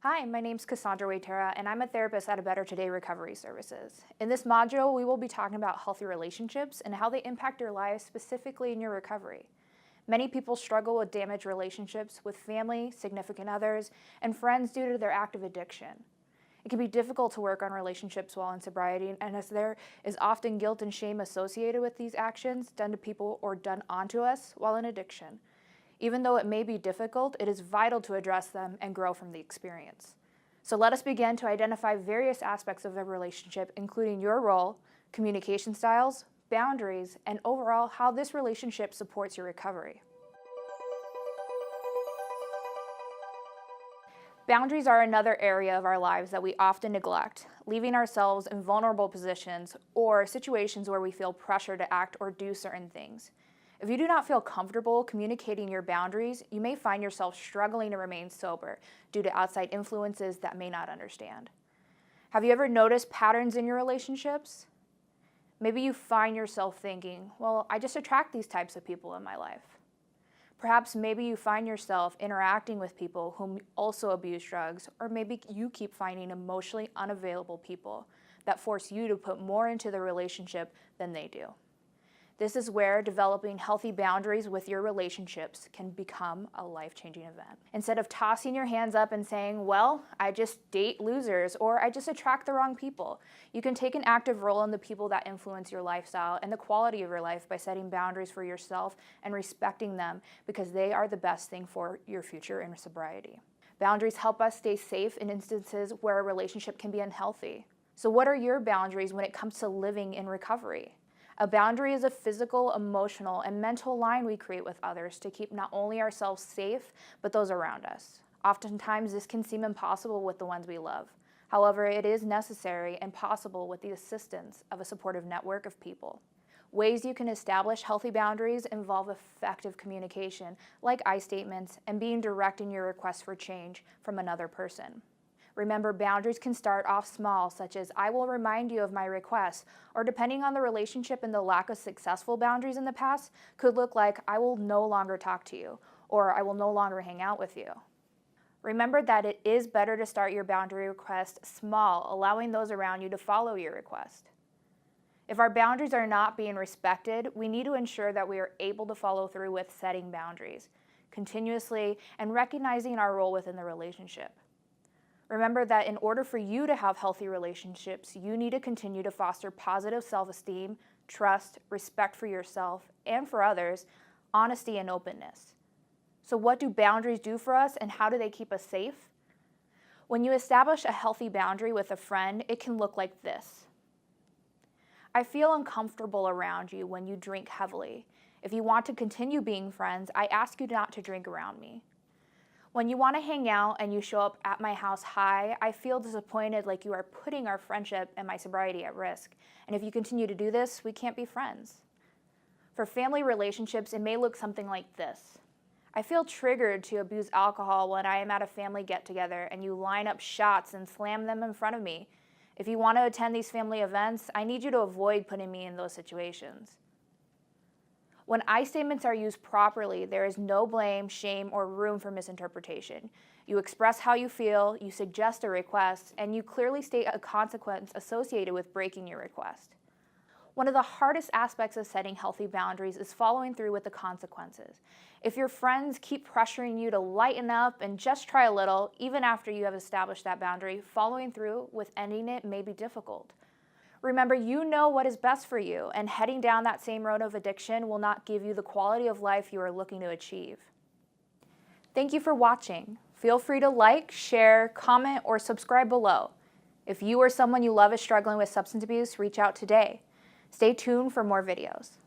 Hi, my name's Cassandra Waitera, and I'm a therapist at A Better Today Recovery Services. In this module, we will be talking about healthy relationships and how they impact your life, specifically in your recovery. Many people struggle with damaged relationships with family, significant others, and friends due to their active addiction. It can be difficult to work on relationships while in sobriety, and as there is often guilt and shame associated with these actions done to people or done onto us while in addiction. Even though it may be difficult, it is vital to address them and grow from the experience. So let us begin to identify various aspects of a relationship, including your role, communication styles, boundaries, and overall how this relationship supports your recovery. Boundaries are another area of our lives that we often neglect, leaving ourselves in vulnerable positions or situations where we feel pressure to act or do certain things. If you do not feel comfortable communicating your boundaries, you may find yourself struggling to remain sober due to outside influences that may not understand. Have you ever noticed patterns in your relationships? Maybe you find yourself thinking, well, I just attract these types of people in my life. Perhaps maybe you find yourself interacting with people who also abuse drugs, or maybe you keep finding emotionally unavailable people that force you to put more into the relationship than they do. This is where developing healthy boundaries with your relationships can become a life-changing event. Instead of tossing your hands up and saying, well, I just date losers, or I just attract the wrong people, you can take an active role in the people that influence your lifestyle and the quality of your life by setting boundaries for yourself and respecting them because they are the best thing for your future in sobriety. Boundaries help us stay safe in instances where a relationship can be unhealthy. So what are your boundaries when it comes to living in recovery? A boundary is a physical, emotional, and mental line we create with others to keep not only ourselves safe, but those around us. Oftentimes, this can seem impossible with the ones we love. However, it is necessary and possible with the assistance of a supportive network of people. Ways you can establish healthy boundaries involve effective communication, like I statements, and being direct in your requests for change from another person. Remember, boundaries can start off small, such as, I will remind you of my request, or depending on the relationship and the lack of successful boundaries in the past, could look like, I will no longer talk to you, or I will no longer hang out with you. Remember that it is better to start your boundary request small, allowing those around you to follow your request. If our boundaries are not being respected, we need to ensure that we are able to follow through with setting boundaries continuously and recognizing our role within the relationship. Remember that in order for you to have healthy relationships, you need to continue to foster positive self-esteem, trust, respect for yourself and for others, honesty, and openness. So what do boundaries do for us and how do they keep us safe? When you establish a healthy boundary with a friend, it can look like this. I feel uncomfortable around you when you drink heavily. If you want to continue being friends, I ask you not to drink around me. When you want to hang out and you show up at my house high, I feel disappointed, like you are putting our friendship and my sobriety at risk. And if you continue to do this, we can't be friends. For family relationships, it may look something like this. I feel triggered to abuse alcohol when I am at a family get-together and you line up shots and slam them in front of me. If you want to attend these family events, I need you to avoid putting me in those situations. When I statements are used properly, there is no blame, shame, or room for misinterpretation. You express how you feel, you suggest a request, and you clearly state a consequence associated with breaking your request. One of the hardest aspects of setting healthy boundaries is following through with the consequences. If your friends keep pressuring you to lighten up and just try a little, even after you have established that boundary, following through with ending it may be difficult. Remember, you know what is best for you, and heading down that same road of addiction will not give you the quality of life you are looking to achieve. Thank you for watching. Feel free to like, share, comment, or subscribe below. If you or someone you love is struggling with substance abuse, reach out today. Stay tuned for more videos.